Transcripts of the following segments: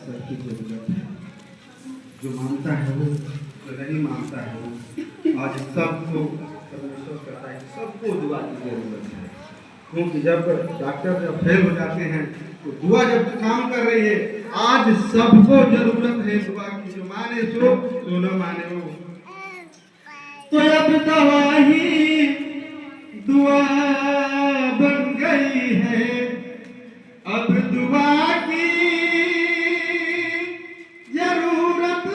सबकी जरूरत है। जो मानता है वो, जो नहीं मानता है वो। आज सबको परमेश्वर कहता है सबको दुआ की जरूरत है, क्योंकि जब डॉक्टर जब फेल हो जाते हैं तो दुआ जब काम कर रही है। आज सबको जरूरत है दुआ की, जो माने सो न माने वो। तो अब दवा ही दुआ बन गई है, अब दुआ की जरूरत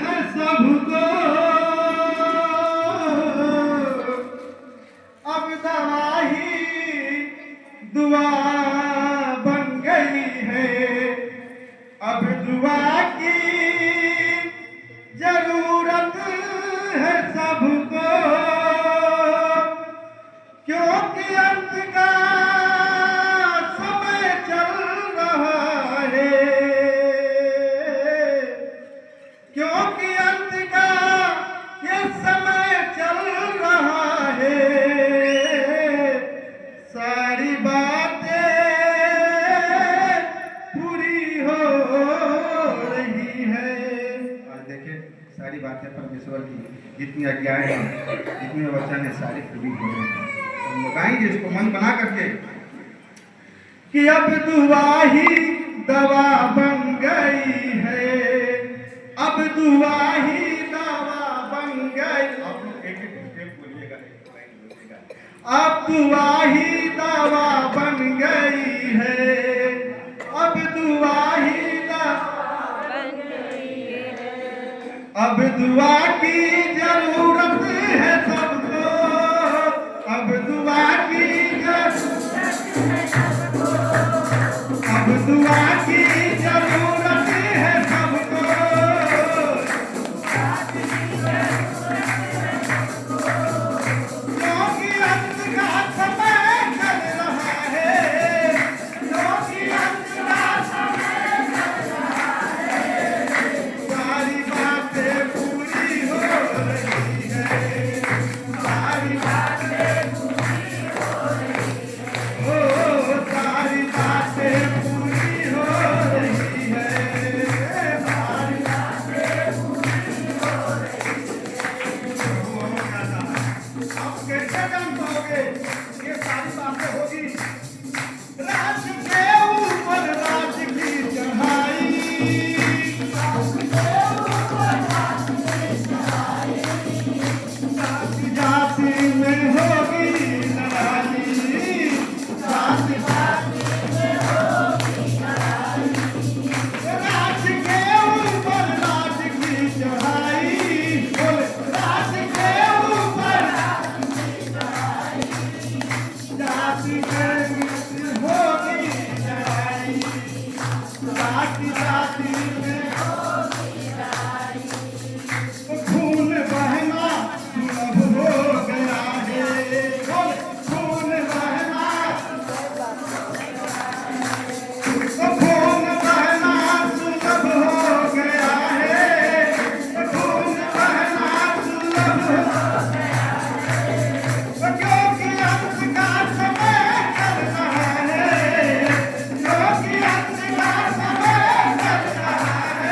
है सबको। अब दवा ही दुआ बन गई है, अब दुआ की जरूरत है सबको। क्योंकि अंत का समय चल रहा है, क्योंकि अंत का ये समय चल रहा है। सारी बातें पूरी हो रही है। आज देखें सारी बातें परमेश्वर की जितनी आज्ञाएं हैं, जितने वचन है, सारी पूरी हो रही है। हम लगाएंगे इसको मन बना करके कि अब दुआ ही दवा बन गई है, अब दुआ ही दवा बन गई। आप एक स्टेप बोलिएगा, अब दुआ ही दवा बन गई है, अब दुआ ही दवा बन गई है। अब दुआ की जरूरत है सबको, अब दुआ की जरूरत है सबको, अब दुआ की जरूरत है सबको। क्योंकि अंत का समय चल रहा है, क्योंकि अंत का समय चल रहा है। सारी बातें पूरी हो रही है, सारी बातें पूरी हो रही है। ओ सारी बातें पूरी हो रही है, सारी बातें पूरी हो रही है। आप कैसे जान पाओगे ये सारी बातें होगी? राज के ऊपर राज की चढ़ाई, जाति जाति में होगी लड़ाई, जाति जाति में होगी लड़ाई। राज के ऊपर राज की चढ़ाई, बोले राज के ऊपर जाति में होगी लड़ाई, जाति जाति में होगी लड़ाई। खून बहना सुलभ हो गया है, खून बहना, खून बहना सुलभ हो गया है, खून बहना सुलभ हो गया है। क्योंकि अंत का समय चल रहा है, क्योंकि अंत का समय चल रहा है।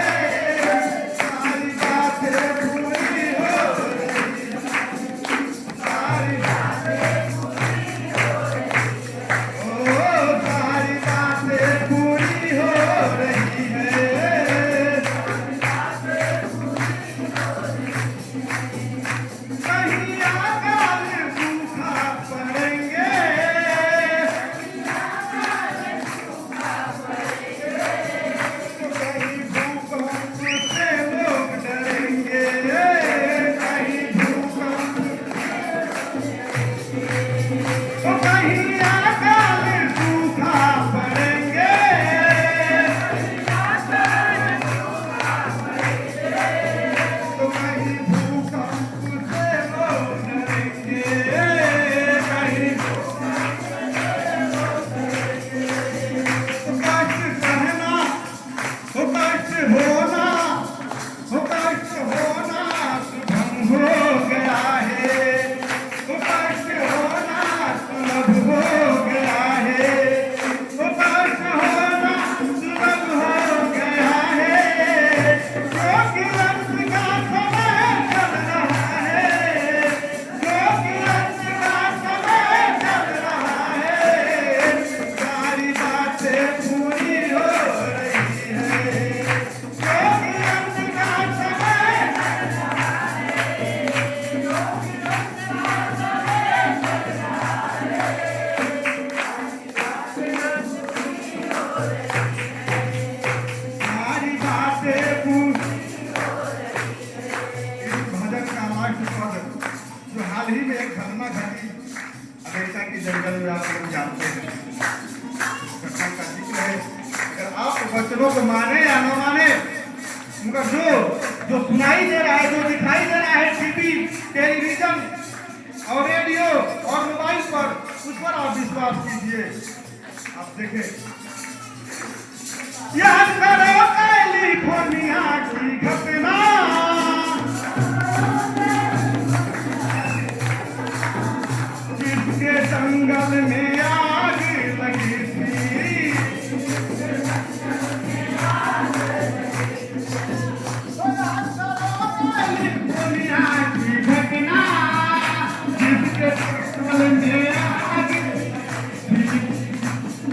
वचनों को माने या न माने, मगर जो सुनाई दे रहा है, जो दिखाई दे रहा है टीवी, टेलीविजन और रेडियो और मोबाइल पर, उस पर आप विश्वास कीजिए। आप देखें, याद करो कैलिफोर्निया की घटना, जिसके जंगल में आग लगी थी। कैलिफोर्निया की घटना, जिसके जंगल में आग थी।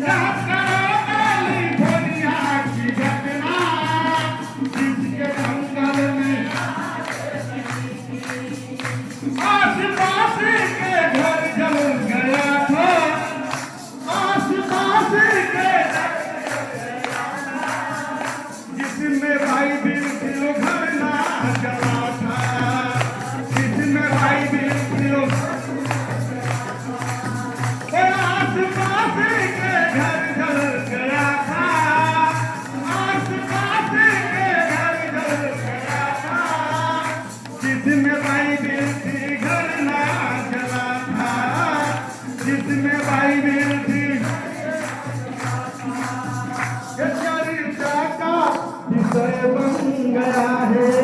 याद करो कैलिफोर्निया की घटना, जिसके जंगल में आस-पास के घर जल गया था, आस-पास के जिसमें भाई बिल्कुल घर ना जला था, जिसमें भाई बिल्कुल आस-पास के घर जल गया था, आस-पास के घर जल गया था, जिसमें भाई बिल्कुल घर ना जला था, जिसमें भाई बिल्कुल चरिता का विषय बन गया है।